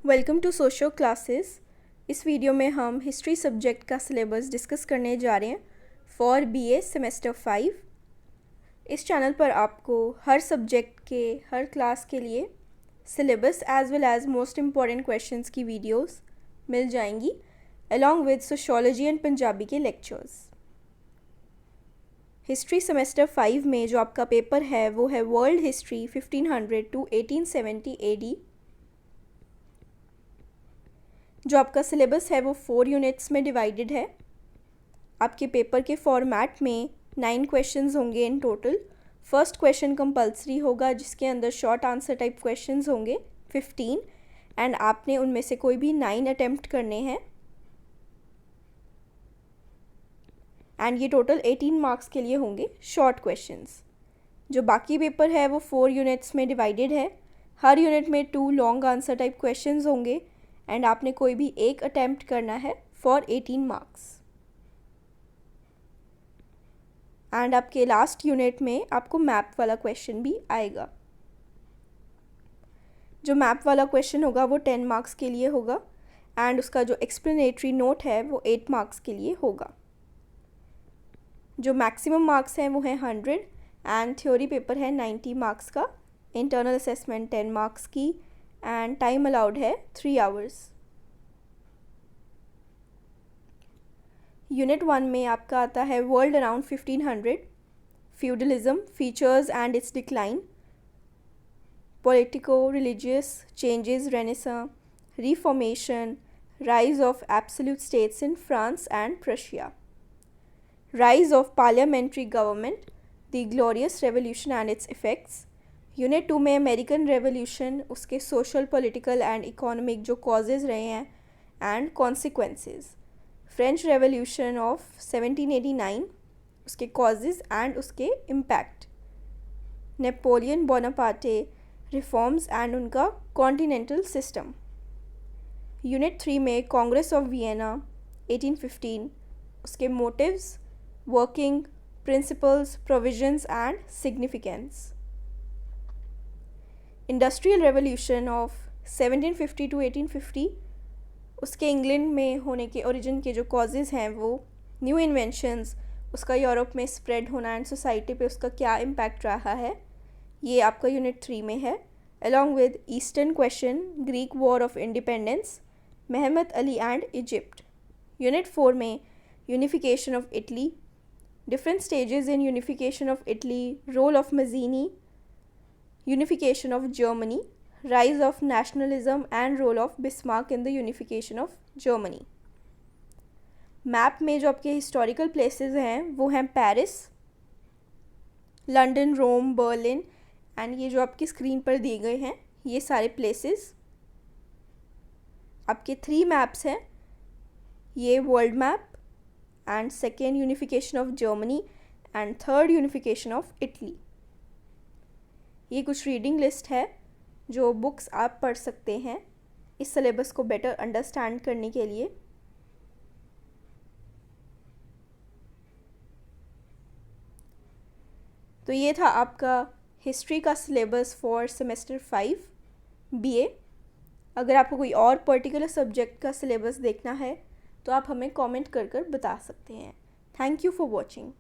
Welcome to सोशो classes. इस video में हम हिस्ट्री सब्जेक्ट का सिलेबस डिस्कस करने जा रहे हैं फॉर बीए सेमेस्टर 5। इस चैनल पर आपको हर सब्जेक्ट के हर क्लास के लिए syllabus as well as most important questions की वीडियोस मिल जाएंगी along with sociology and Punjabi के लेक्चर्स। हिस्ट्री सेमेस्टर 5 में जो आपका पेपर है वो है वर्ल्ड हिस्ट्री 1500 टू 1870 AD। जो आपका सिलेबस है वो 4 यूनिट्स में डिवाइडेड है। आपके पेपर के फॉर्मेट में 9 क्वेश्चंस होंगे in total. First question compulsory होगा जिसके अंदर शॉर्ट आंसर टाइप क्वेश्चंस होंगे 15 एंड आपने उनमें से कोई भी 9 अटेम्प्ट करने हैं एंड ये टोटल 18 मार्क्स के लिए होंगे शॉर्ट क्वेश्चंस। जो बाकी पेपर है वो 4 यूनिट्स में डिवाइडेड है। हर यूनिट में 2 लॉन्ग आंसर टाइप क्वेश्चंस होंगे एंड आपने कोई भी एक अटेम्प्ट करना है फॉर 18 मार्क्स। एंड आपके लास्ट यूनिट में आपको मैप वाला क्वेश्चन भी आएगा। जो मैप वाला क्वेश्चन होगा वो 10 मार्क्स के लिए होगा एंड उसका जो एक्सप्लेनेटरी नोट है वो 8 मार्क्स के लिए होगा। जो मैक्सिमम मार्क्स हैं वो है 100 एंड थ्योरी पेपर है 90 मार्क्स का। इंटरनल असेसमेंट 10 मार्क्स की एंड टाइम अलाउड है 3 आवर्स। यूनिट 1 में आपका आता है world around 1500, feudalism, features and it's decline, politico religious changes, renaissance, reformation, rise of absolute states in France and Prussia, rise of parliamentary government, the glorious revolution and it's effects. Unit 2 में American revolution, उसके social, political and economic जो causes रहे हैं and consequences. French revolution of 1789, उसके causes and उसके impact. Napoleon Bonaparte, reforms and उनका continental system. Unit 3 में Congress of Vienna 1815, उसके motives, working, principles, provisions and significance. Industrial revolution of 1750 to 1850, उसके England में होने के ओरिजिन के जो कॉजेज़ हैं वो न्यू इन्वेंशंस, उसका यूरोप में स्प्रेड होना एंड सोसाइटी पे उसका क्या इम्पैक्ट रहा है, ये आपका यूनिट 3 में है। Along with Eastern Question, Greek war of independence, Muhammad Ali and Egypt. Unit 4 में unification of Italy, different stages in unification of Italy, role of Mazzini, unification of Germany, rise of nationalism and role of Bismarck in the unification of Germany। Map में जो आपके historical places हैं वो हैं Paris, London, Rome, Berlin and ये जो आपकी screen पर दिए गए हैं ये सारे प्लेसेस। आपके 3 मैप्स हैं, ये world map and second unification of Germany and third unification of Italy. ये कुछ रीडिंग लिस्ट है जो बुक्स आप पढ़ सकते हैं इस सिलेबस को बेटर अंडरस्टैंड करने के लिए। तो ये था आपका हिस्ट्री का सिलेबस फॉर सेमेस्टर 5 बीए। अगर आपको कोई और पर्टिकुलर सब्जेक्ट का सिलेबस देखना है तो आप हमें कमेंट कर बता सकते हैं। Thank you for watching.